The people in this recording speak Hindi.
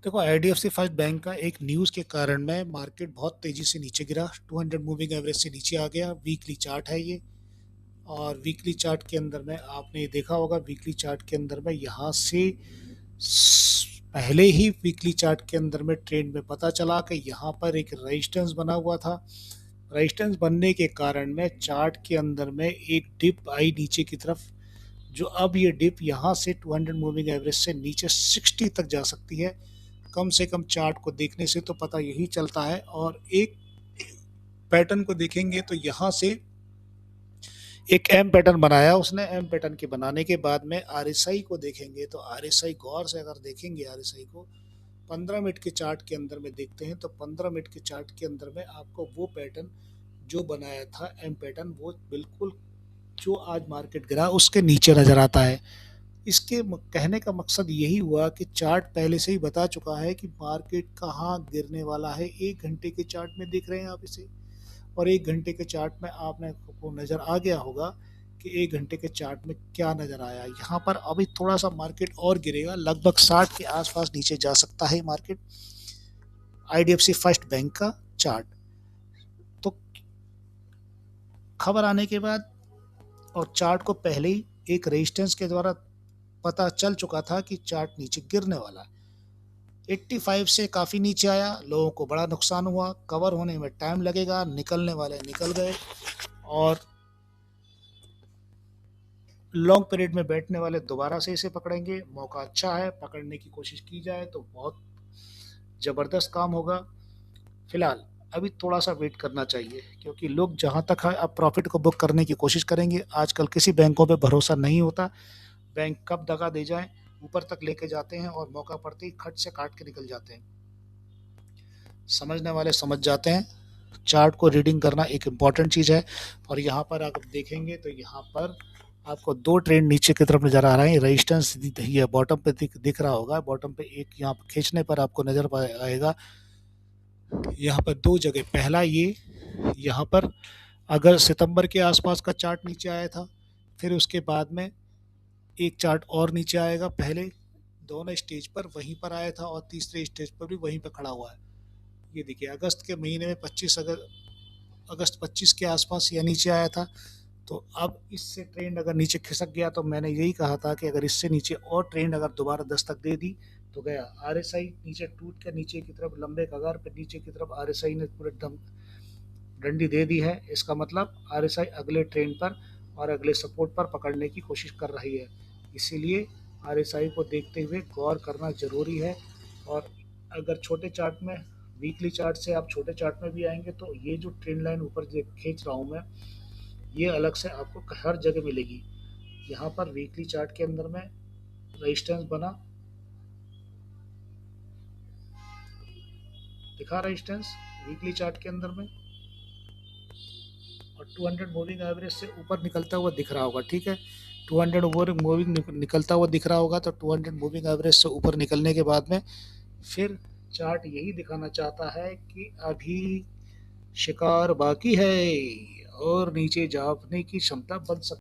देखो, आईडीएफसी फर्स्ट बैंक का एक न्यूज़ के कारण में मार्केट बहुत तेज़ी से नीचे गिरा, 200 मूविंग एवरेज से नीचे आ गया। वीकली चार्ट है ये। और वीकली चार्ट के अंदर में आपने देखा होगा, वीकली चार्ट के अंदर में यहाँ से पहले ही वीकली चार्ट के अंदर में ट्रेंड में पता चला कि यहाँ पर एक रेजिस्टेंस बना हुआ था। रेजिस्टेंस बनने के कारण में चार्ट के अंदर में एक डिप आई नीचे की तरफ, जो अब ये डिप यहाँ से 200 मूविंग एवरेज से नीचे 60 तक जा सकती है। कम से कम चार्ट को देखने से तो पता यही चलता है। और एक पैटर्न को देखेंगे तो यहाँ से एक एम पैटर्न बनाया उसने। एम पैटर्न के बनाने के बाद में आरएसआई को देखेंगे तो आरएसआई गौर से अगर देखेंगे, आरएसआई को 15 मिनट के चार्ट के अंदर में देखते हैं तो 15 मिनट के चार्ट के अंदर में आपको वो पैटर्न जो बनाया था एम पैटर्न, वो बिल्कुल जो आज मार्केट गिरा उसके नीचे नजर आता है। इसके कहने का मकसद यही हुआ कि चार्ट पहले से ही बता चुका है कि मार्केट कहाँ गिरने वाला है। 1 घंटे के चार्ट में देख रहे हैं आप इसे, और 1 घंटे के चार्ट में आपने को नज़र आ गया होगा कि 1 घंटे के चार्ट में क्या नज़र आया। यहाँ पर अभी थोड़ा सा मार्केट और गिरेगा, लगभग 60 के आसपास नीचे जा सकता है मार्केट। आईडीएफसी फर्स्ट बैंक का चार्ट तो खबर आने के बाद और चार्ट को पहले ही एक रेजिस्टेंस के द्वारा पता चल चुका था कि चार्ट नीचे गिरने वाला है। 85 से काफ़ी नीचे आया, लोगों को बड़ा नुकसान हुआ। कवर होने में टाइम लगेगा, निकलने वाले निकल गए। और लॉन्ग पीरियड में बैठने वाले दोबारा से इसे पकड़ेंगे। मौका अच्छा है, पकड़ने की कोशिश की जाए तो बहुत ज़बरदस्त काम होगा। फिलहाल अभी थोड़ा सा वेट करना चाहिए, क्योंकि लोग जहां तक है अब प्रॉफिट को बुक करने की कोशिश करेंगे। आजकल किसी बैंकों पे भरोसा नहीं होता, बैंक कब दगा दे जाए, ऊपर तक लेके जाते हैं और मौका पड़ते ही खट से काट के निकल जाते हैं। समझने वाले समझ जाते हैं। चार्ट को रीडिंग करना एक इम्पॉर्टेंट चीज़ है। और यहाँ पर आप देखेंगे तो यहाँ पर आपको दो ट्रेंड नीचे की तरफ नज़र आ रहे हैं। रेजिस्टेंस ये बॉटम पे दिख रहा होगा, बॉटम पे एक यहाँ पर खींचने पर आपको नज़र आएगा। यहाँ पर दो जगह, पहला ये यहाँ पर अगर सितंबर के आसपास का चार्ट नीचे आया था, फिर उसके बाद में एक चार्ट और नीचे आएगा। पहले दोनों स्टेज पर वहीं पर आया था और तीसरे स्टेज पर भी वहीं पर खड़ा हुआ है। ये देखिए, अगस्त के महीने में 25 के आसपास या नीचे आया था। तो अब इससे ट्रेंड अगर नीचे खिसक गया तो मैंने यही कहा था कि अगर इससे नीचे और ट्रेंड अगर दोबारा दस्तक दे दी तो गया। आरएसआई नीचे टूट कर नीचे की तरफ लंबे कगार पर नीचे की तरफ आरएसआई ने पूरे दम डंडी दे दी है। इसका मतलब आरएसआई अगले ट्रेंड पर और अगले सपोर्ट पर पकड़ने की कोशिश कर रही है। इसीलिए आरएसआई को देखते हुए गौर करना ज़रूरी है। और अगर छोटे चार्ट में, वीकली चार्ट से आप छोटे चार्ट में भी आएंगे तो ये जो ट्रेंड लाइन ऊपर खींच रहा हूँ मैं, ये अलग से आपको हर जगह मिलेगी। यहाँ पर वीकली चार्ट के अंदर में रेजिस्टेंस बना, दिखा रेजिस्टेंस वीकली चार्ट के अंदर में, और 200 मूविंग एवरेज से ऊपर निकलता हुआ दिख रहा होगा। ठीक है, 200 ओवर मूविंग निकलता हुआ दिख रहा होगा। तो 200 मूविंग एवरेज से ऊपर निकलने के बाद में फिर चार्ट यही दिखाना चाहता है कि अभी शिकार बाकी है और नीचे जाने की क्षमता बन सकती है।